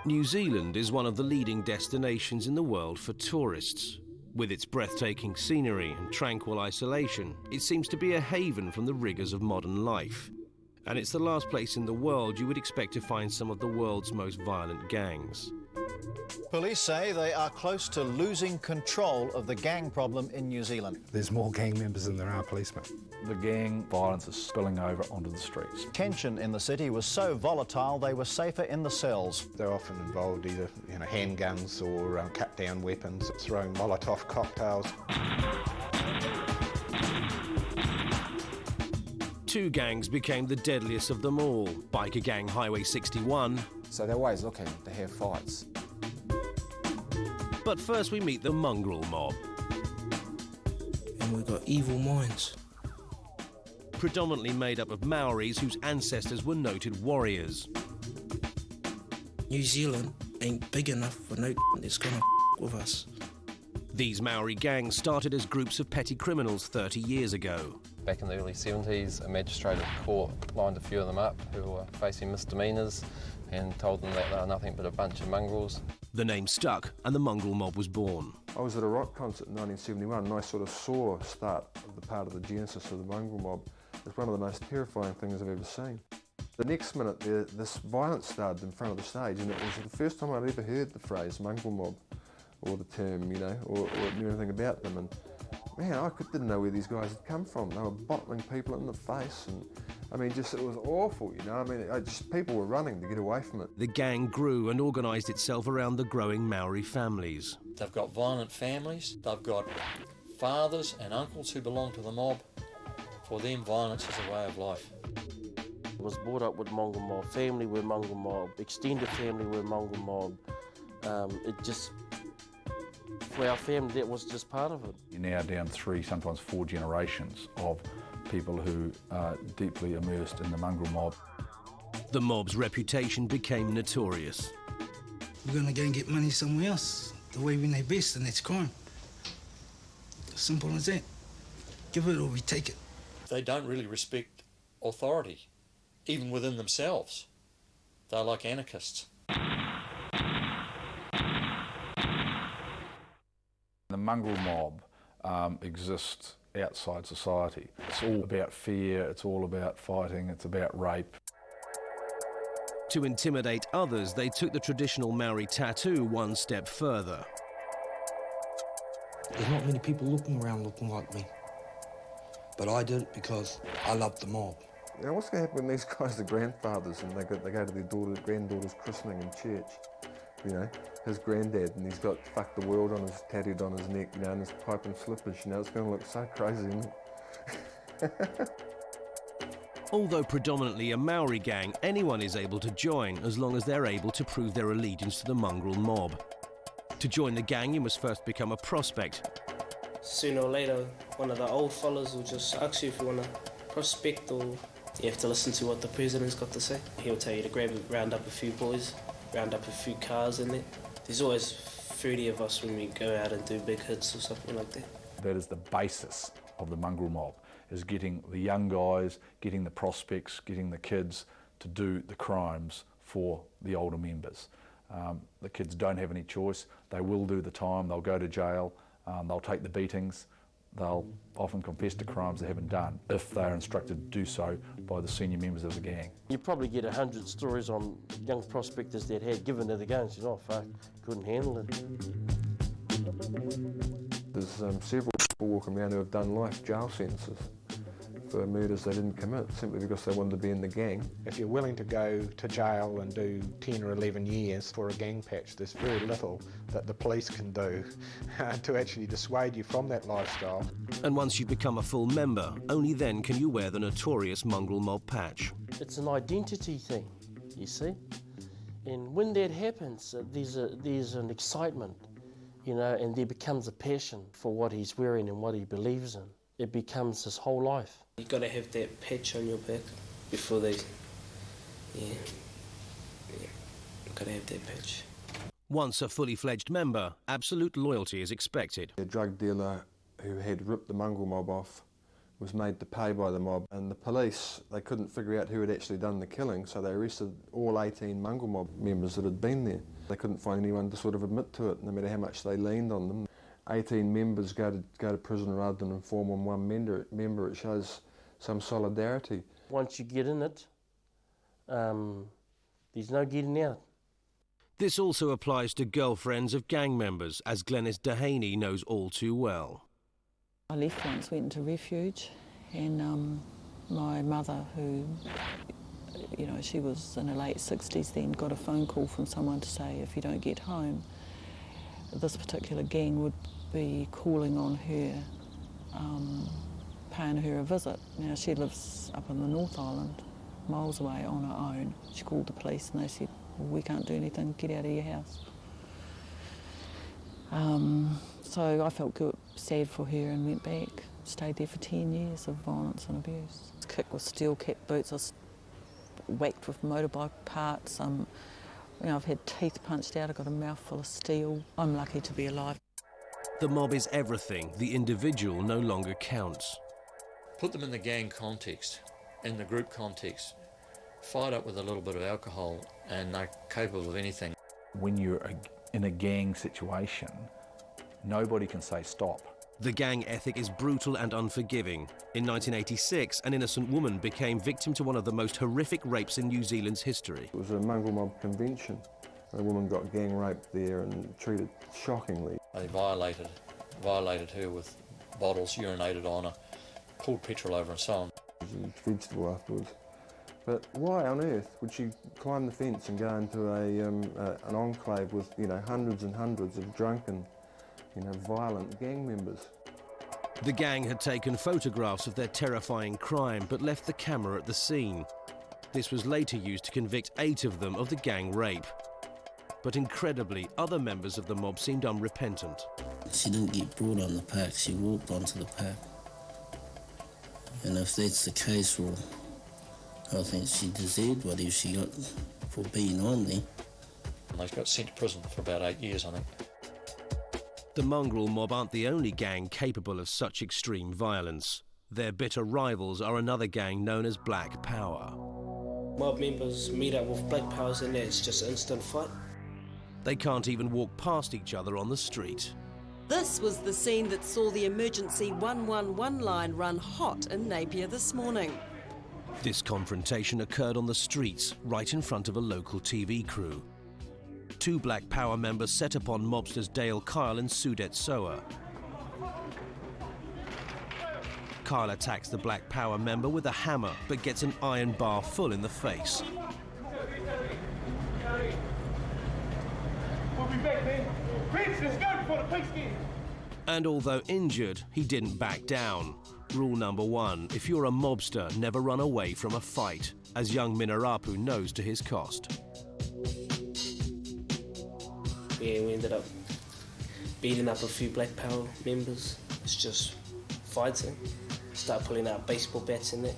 New Zealand is one of the leading destinations in the world for tourists. With its breathtaking scenery and tranquil isolation, it seems to be a haven from the rigours of modern life. And it's the last place in the world you would expect to find some of the world's most violent gangs. Police say they are close to losing control of the gang problem in New Zealand. There's more gang members than there are policemen. The gang violence is spilling over onto the streets. Tension in the city was so volatile they were safer in the cells. They're often involved either handguns or cut-down weapons, throwing Molotov cocktails. Two gangs became the deadliest of them all. Biker gang Highway 61. So they're always looking to have fights. But first we meet the mongrel mob. And we've got evil minds. Predominantly made up of Maoris whose ancestors were noted warriors. New Zealand ain't big enough for no that's gonna with us. These Maori gangs started as groups of petty criminals 30 years ago. Back in the early 70s, a magistrate at the court lined a few of them up who were facing misdemeanours and told them that they were nothing but a bunch of mongrels. The name stuck and the mongrel mob was born. I was at a rock concert in 1971 and I sort of saw a start of the part of the genesis of the mongrel mob. It's one of the most terrifying things I've ever seen. The next minute, this violence started in front of the stage, and it was the first time I'd ever heard the phrase mongrel mob, or the term, or knew anything about them. And man, I didn't know where these guys had come from. They were bottling people in the face, and it was awful, people were running to get away from it. The gang grew and organised itself around the growing Maori families. They've got violent families, they've got fathers and uncles who belong to the mob. For them, violence is a way of life. I was brought up with mongrel mob, family with mongrel mob, extended family with mongrel mob. For our family, that was just part of it. You're now down 3, sometimes 4 generations of people who are deeply immersed in the mongrel mob. The mob's reputation became notorious. We're gonna go and get money somewhere else, the way we know best, and that's crime. Simple as that. Give it or we take it. They don't really respect authority, even within themselves. They're like anarchists. The mongrel mob exists outside society. It's all about fear, it's all about fighting, it's about rape. To intimidate others, they took the traditional Maori tattoo one step further. There's not many people looking around looking like me. But I did it because I loved the mob. Now, what's going to happen when these guys are grandfathers and they go to their granddaughter's christening in church? His granddad, and he's got "fuck the world" tattooed on his neck, and his pipe and slippers, it's going to look so crazy, isn't it? Although predominantly a Maori gang, anyone is able to join as long as they're able to prove their allegiance to the mongrel mob. To join the gang, you must first become a prospect. Sooner or later, one of the old fellas will just ask you if you want to prospect, or you have to listen to what the president's got to say. He'll tell you to round up a few boys, round up a few cars in there. There's always 30 of us when we go out and do big hits or something like that. That is the basis of the mongrel mob, is getting the young guys, getting the prospects, getting the kids to do the crimes for the older members. The kids don't have any choice. They will do the time, they'll go to jail, they'll take the beatings, they'll often confess to crimes they haven't done if they're instructed to do so by the senior members of the gang. You probably get 100 stories on young prospectors that had given to the gun and said, oh fuck, couldn't handle it. There's several people walking around who have done life jail sentences for murders they didn't commit, simply because they wanted to be in the gang. If you're willing to go to jail and do 10 or 11 years for a gang patch, there's very little that the police can do to actually dissuade you from that lifestyle. And once you become a full member, only then can you wear the notorious mongrel mob patch. It's an identity thing, you see? And when that happens, there's an excitement, and there becomes a passion for what he's wearing and what he believes in. It becomes his whole life. You've got to have that patch on your back before they... Yeah. Got to have that patch. Once a fully fledged member, absolute loyalty is expected. A drug dealer who had ripped the mongrel mob off was made to pay by the mob, and the police, they couldn't figure out who had actually done the killing, so they arrested all 18 mongrel mob members that had been there. They couldn't find anyone to sort of admit to it, no matter how much they leaned on them. 18 members go to prison rather than inform on one member. It shows some solidarity. Once you get in it, there's no getting out. This also applies to girlfriends of gang members, as Glenys Dehaney knows all too well. I left once, went into refuge, and my mother, who, you know, she was in her late 60s then, got a phone call from someone to say if you don't get home, this particular gang would be calling on her, paying her a visit. Now, she lives up in the North Island, miles away on her own. She called the police and they said, well, we can't do anything, get out of your house. So I felt good, sad for her and went back. Stayed there for 10 years of violence and abuse. Kicked with steel cap boots, I was whacked with motorbike parts. You know, I've had teeth punched out, I've got a mouth full of steel. I'm lucky to be alive. The mob is everything. The individual no longer counts. Put them in the gang context, in the group context. Fired up with a little bit of alcohol and they're capable of anything. When you're in a gang situation, nobody can say stop. The gang ethic is brutal and unforgiving. In 1986, an innocent woman became victim to one of the most horrific rapes in New Zealand's history. It was a mongrel mob convention. A woman got gang raped there and treated shockingly. They violated her with bottles, urinated on her, pulled petrol over and so on. She was a vegetable afterwards. But why on earth would she climb the fence and go into an enclave with, you know, hundreds and hundreds of drunken, you know, violent gang members? The gang had taken photographs of their terrifying crime but left the camera at the scene. This was later used to convict 8 of them of the gang rape. But incredibly, other members of the mob seemed unrepentant. She didn't get brought on the park, she walked onto the park. And if that's the case, well, I think she deserved whatever she got for being on there. And they got sent to prison for about 8 years, I think. The mongrel mob aren't the only gang capable of such extreme violence. Their bitter rivals are another gang known as Black Power. Mob members meet up with Black Powers and it's just an instant fight. They can't even walk past each other on the street. This was the scene that saw the emergency 111 line run hot in Napier this morning. This confrontation occurred on the streets, right in front of a local TV crew. 2 Black Power members set upon mobsters Dale Kyle and Sudet Soa. Kyle attacks the Black Power member with a hammer, but gets an iron bar full in the face. We'll be back, man. Prince, let's go before the police get here. And although injured, he didn't back down. Rule number 1, if you're a mobster, never run away from a fight, as young Minarapu knows to his cost. Yeah, we ended up beating up a few Black Power members. It's just fighting. Start pulling out baseball bats in there.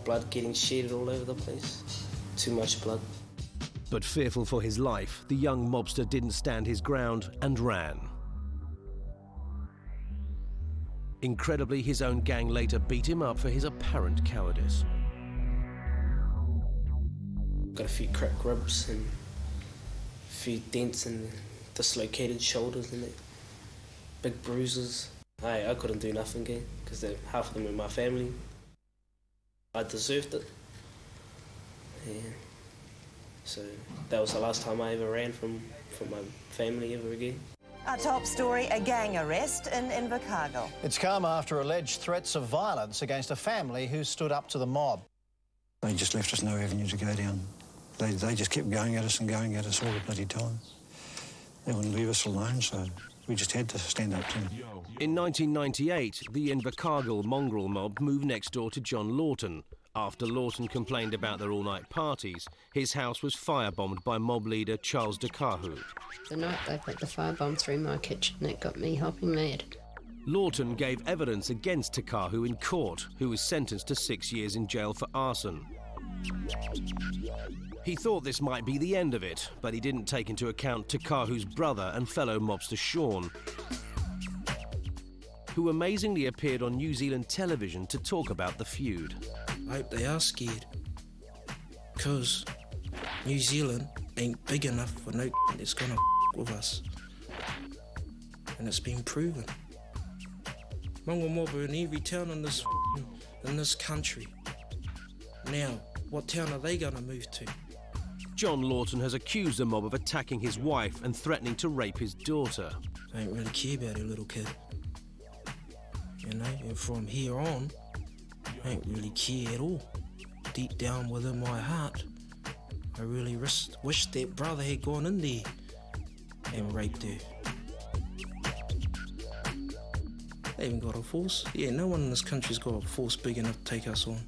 Blood getting shedded all over the place. Too much blood. But fearful for his life, the young mobster didn't stand his ground and ran. Incredibly, his own gang later beat him up for his apparent cowardice. Got a few cracked ribs and a few dents and dislocated shoulders and big bruises. I couldn't do nothing again because half of them were my family. I deserved it. Yeah. So that was the last time I ever ran from my family ever again. Our top story, a gang arrest in Invercargill. It's come after alleged threats of violence against a family who stood up to the mob. They just left us no avenue to go down. They just kept going at us and going at us all the bloody time. They wouldn't leave us alone, so we just had to stand up to them. In 1998, the Invercargill mongrel mob moved next door to John Lawton. After Lawton complained about their all-night parties, his house was firebombed by mob leader Charles Dekahu. The night they put the firebomb through my kitchen, it got me hopping mad. Lawton gave evidence against Dekahu in court, who was sentenced to 6 years in jail for arson. He thought this might be the end of it, but he didn't take into account Dekahu's brother and fellow mobster Sean. who amazingly appeared on New Zealand television to talk about the feud. I hope they are scared, because New Zealand ain't big enough for no that's gonna with us. And it's been proven. Mongrel mob are in every town in this country. Now, what town are they gonna move to? John Lawton has accused the mob of attacking his wife and threatening to rape his daughter. I ain't really care about her little kid. You know, and from here on, I ain't really care at all. Deep down within my heart, I really wish that brother had gone in there and raped her. They haven't got a force. Yeah, no one in this country's got a force big enough to take us on.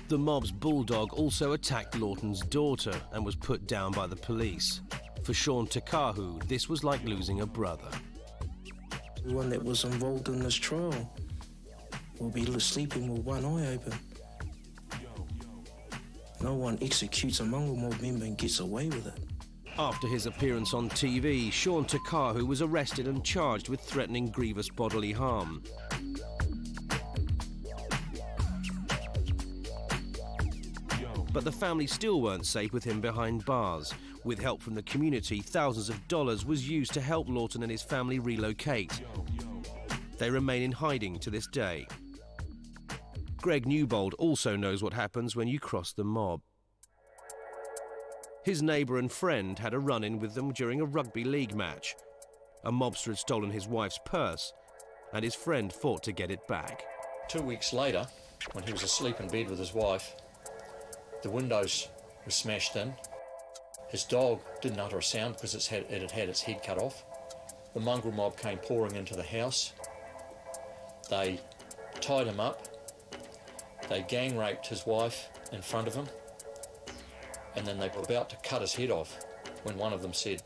The mob's bulldog also attacked Lawton's daughter and was put down by the police. For Sean Takahu, this was like losing a brother. The one that was involved in this trial will be sleeping with one eye open. No one executes a mongrel mob member and gets away with it. After his appearance on TV, Sean Takahu was arrested and charged with threatening grievous bodily harm. But the family still weren't safe with him behind bars. With help from the community, thousands of dollars was used to help Lawton and his family relocate. They remain in hiding to this day. Greg Newbold also knows what happens when you cross the mob. His neighbour and friend had a run-in with them during a rugby league match. A mobster had stolen his wife's purse, and his friend fought to get it back. 2 weeks later, when he was asleep in bed with his wife, the windows were smashed in. His dog didn't utter a sound because it had had its head cut off. The mongrel mob came pouring into the house. They tied him up. They gang raped his wife in front of him. And then they were about to cut his head off when one of them said,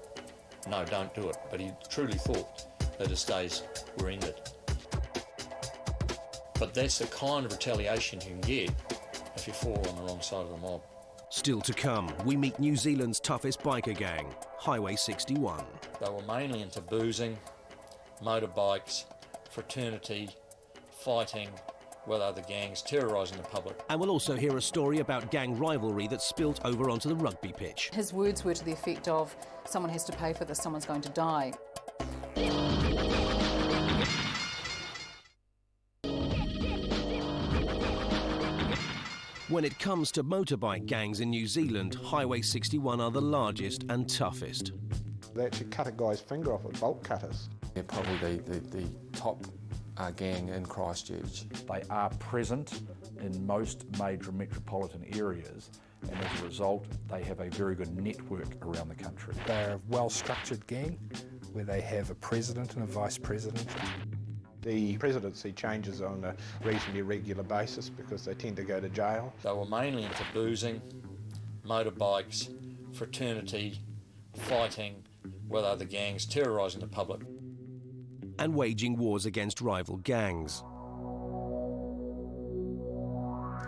"No, don't do it." But he truly thought that his days were ended. But that's the kind of retaliation you can get if you fall on the wrong side of the mob. Still to come, we meet New Zealand's toughest biker gang, Highway 61. They were mainly into boozing, motorbikes, fraternity, fighting with other gangs, terrorising the public. And we'll also hear a story about gang rivalry that spilt over onto the rugby pitch. His words were to the effect of, "Someone has to pay for this, someone's going to die." When it comes to motorbike gangs in New Zealand, Highway 61 are the largest and toughest. They actually cut a guy's finger off with bolt cutters. They're probably the top gang in Christchurch. They are present in most major metropolitan areas, and as a result, they have a very good network around the country. They're a well-structured gang where they have a president and a vice president. The presidency changes on a reasonably regular basis because they tend to go to jail. They were mainly into boozing, motorbikes, fraternity, fighting with other gangs, terrorising the public. And waging wars against rival gangs.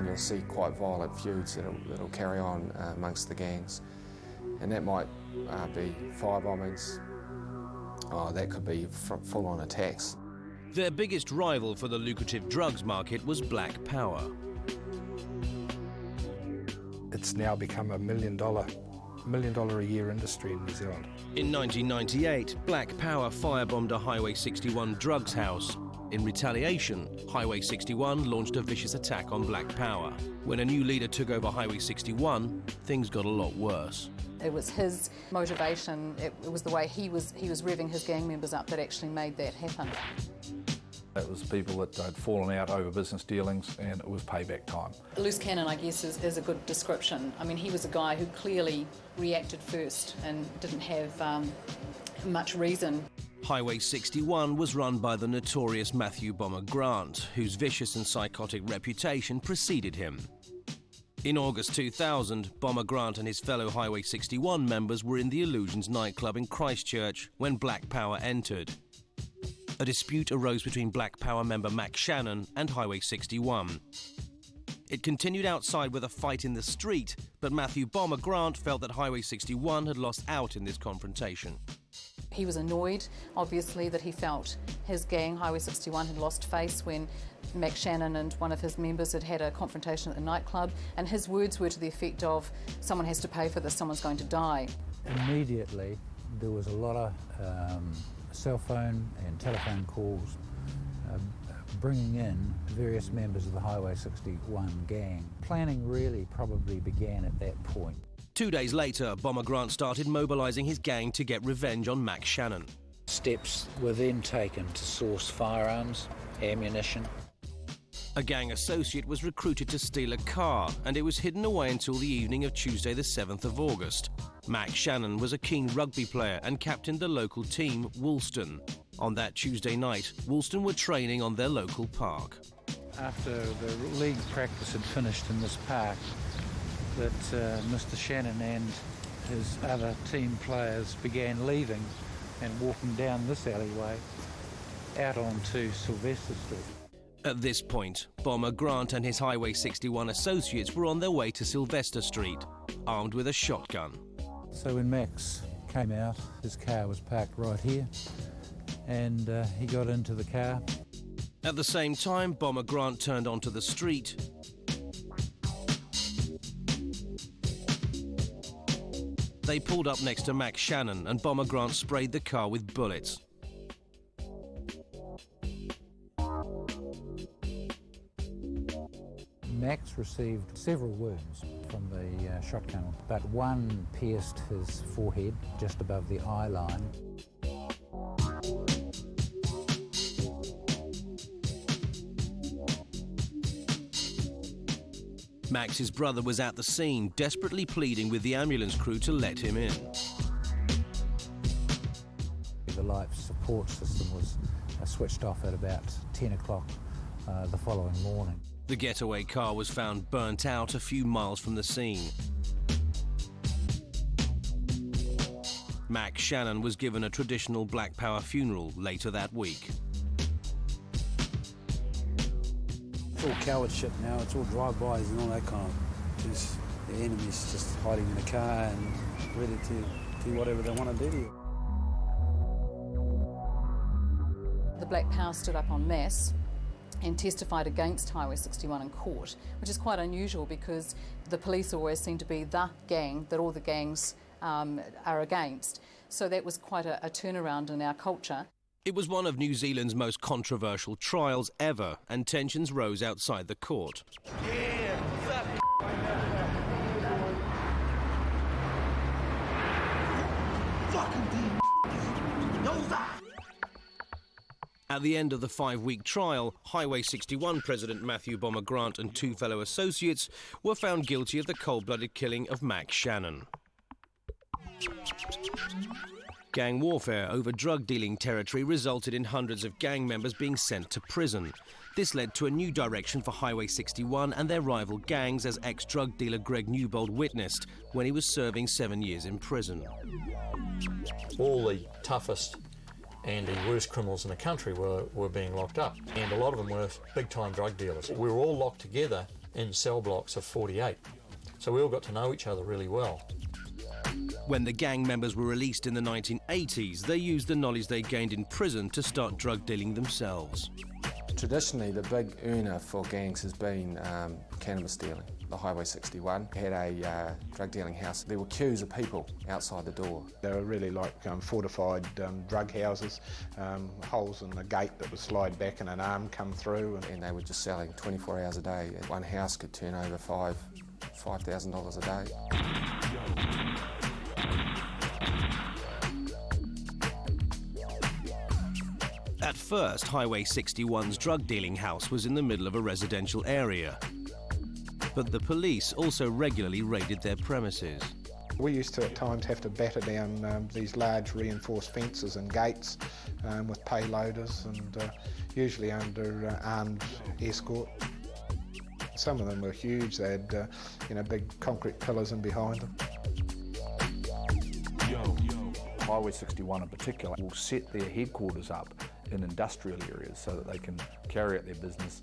You'll see quite violent feuds that'll carry on amongst the gangs. And that might be firebombings, that could be full-on attacks. Their biggest rival for the lucrative drugs market was Black Power. It's now become a $1 million a year industry in New Zealand. In 1998, Black Power firebombed a Highway 61 drugs house. In retaliation, Highway 61 launched a vicious attack on Black Power. When a new leader took over Highway 61, things got a lot worse. It was his motivation, it was the way he was revving his gang members up that actually made that happen. It was people that had fallen out over business dealings, and it was payback time. Loose cannon, I guess, is a good description. I mean, he was a guy who clearly reacted first and didn't have much reason. Highway 61 was run by the notorious Matthew Bomber Grant, whose vicious and psychotic reputation preceded him. In August 2000, Bomber Grant and his fellow Highway 61 members were in the Illusions nightclub in Christchurch when Black Power entered. A dispute arose between Black Power member Max Shannon and Highway 61. It continued outside with a fight in the street, but Matthew Bomber Grant felt that Highway 61 had lost out in this confrontation. He was annoyed, obviously, that he felt his gang, Highway 61, had lost face when Max Shannon and one of his members had had a confrontation at the nightclub, and his words were to the effect of, someone has to pay for this, someone's going to die. Immediately, there was a lot of cell phone and telephone calls bringing in various members of the Highway 61 gang. Planning really probably began at that point. 2 days later, Bomber Grant started mobilising his gang to get revenge on Max Shannon. Steps were then taken to source firearms, ammunition. A gang associate was recruited to steal a car, and it was hidden away until the evening of Tuesday the 7th of August. Max Shannon was a keen rugby player and captained the local team, Woolston. On that Tuesday night, Woolston were training on their local park. After the league practice had finished in this park, that Mr. Shannon and his other team players began leaving and walking down this alleyway out onto Sylvester Street. At this point, Bomber Grant and his Highway 61 associates were on their way to Sylvester Street, armed with a shotgun. So when Max came out, his car was parked right here, and he got into the car. At the same time, Bomber Grant turned onto the street. They pulled up next to Max Shannon, and Bomber Grant sprayed the car with bullets. Max received several wounds from the shotgun, but one pierced his forehead just above the eye line. Max's brother was at the scene, desperately pleading with the ambulance crew to let him in. The life support system was switched off at about 10 o'clock the following morning. The getaway car was found burnt out a few miles from the scene. Max Shannon was given a traditional Black Power funeral later that week. It's all coward shit now, it's all drive-bys and all that kind of things. The enemy's just hiding in the car and ready to do whatever they want to do to you. The Black Power stood up en masse and testified against Highway 61 in court, which is quite unusual because the police always seem to be the gang that all the gangs are against. So that was quite a turnaround in our culture. It was one of New Zealand's most controversial trials ever, and tensions rose outside the court. At the end of the 5-week trial, Highway 61 President Matthew Bomber Grant and 2 fellow associates were found guilty of the cold-blooded killing of Max Shannon. Gang warfare over drug-dealing territory resulted in hundreds of gang members being sent to prison. This led to a new direction for Highway 61 and their rival gangs, as ex-drug dealer Greg Newbold witnessed when he was serving 7 years in prison. All the toughest and the worst criminals in the country were being locked up, and a lot of them were big-time drug dealers. We were all locked together in cell blocks of 48, so we all got to know each other really well. When the gang members were released in the 1980s, they used the knowledge they gained in prison to start drug dealing themselves. Traditionally, the big earner for gangs has been cannabis dealing. The Highway 61 had a drug dealing house. There were queues of people outside the door. They were really like fortified drug houses, holes in the gate that would slide back and an arm come through. And they were just selling 24 hours a day. One house could turn over $5,000 a day. At first, Highway 61's drug dealing house was in the middle of a residential area. But the police also regularly raided their premises. We used to at times have to batter down these large reinforced fences and gates with payloaders, and usually under armed escort. Some of them were huge. They had big concrete pillars in behind them. Highway 61 in particular will set their headquarters up in industrial areas so that they can carry out their business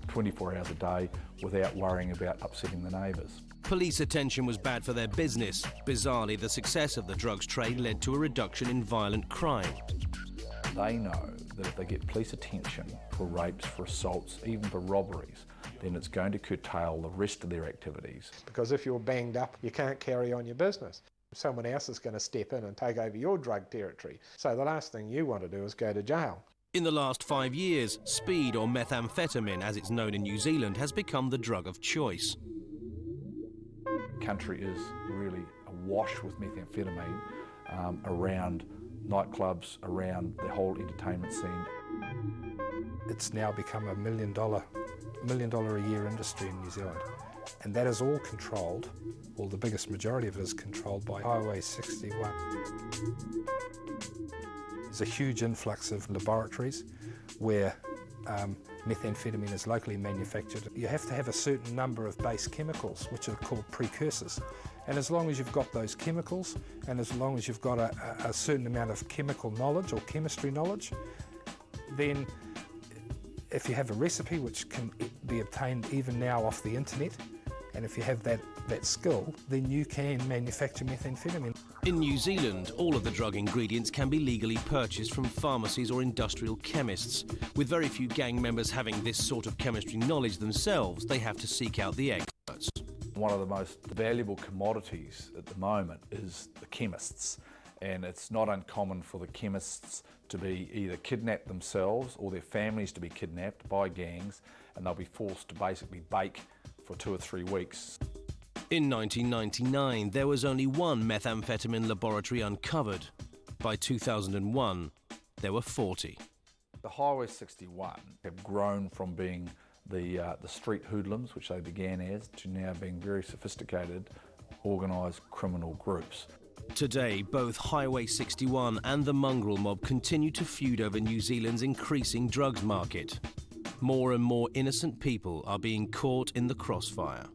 24 hours a day without worrying about upsetting the neighbours. Police attention was bad for their business. Bizarrely, the success of the drugs trade led to a reduction in violent crime. They know that if they get police attention for rapes, for assaults, even for robberies, then it's going to curtail the rest of their activities. Because if you're banged up, you can't carry on your business. Someone else is going to step in and take over your drug territory. So the last thing you want to do is go to jail. In the last 5 years, speed, or methamphetamine as it's known in New Zealand, has become the drug of choice. The country is really awash with methamphetamine around nightclubs, around the whole entertainment scene. It's now become a $1 million a year industry in New Zealand. And that is all controlled, well, the biggest majority of it is controlled by Highway 61. There's a huge influx of laboratories where methamphetamine is locally manufactured. You have to have a certain number of base chemicals, which are called precursors. And as long as you've got those chemicals, and as long as you've got a certain amount of chemical knowledge or chemistry knowledge, then if you have a recipe which can be obtained even now off the internet, and if you have that skill, then you can manufacture methamphetamine. In New Zealand, all of the drug ingredients can be legally purchased from pharmacies or industrial chemists. With very few gang members having this sort of chemistry knowledge themselves, they have to seek out the experts. One of the most valuable commodities at the moment is the chemists. And it's not uncommon for the chemists to be either kidnapped themselves or their families to be kidnapped by gangs, and they'll be forced to basically bake for 2 or 3 weeks. In 1999, there was only one methamphetamine laboratory uncovered. By 2001, there were 40. The Highway 61 have grown from being the street hoodlums, which they began as, to now being very sophisticated, organised criminal groups. Today, both Highway 61 and the mongrel mob continue to feud over New Zealand's increasing drugs market. More and more innocent people are being caught in the crossfire.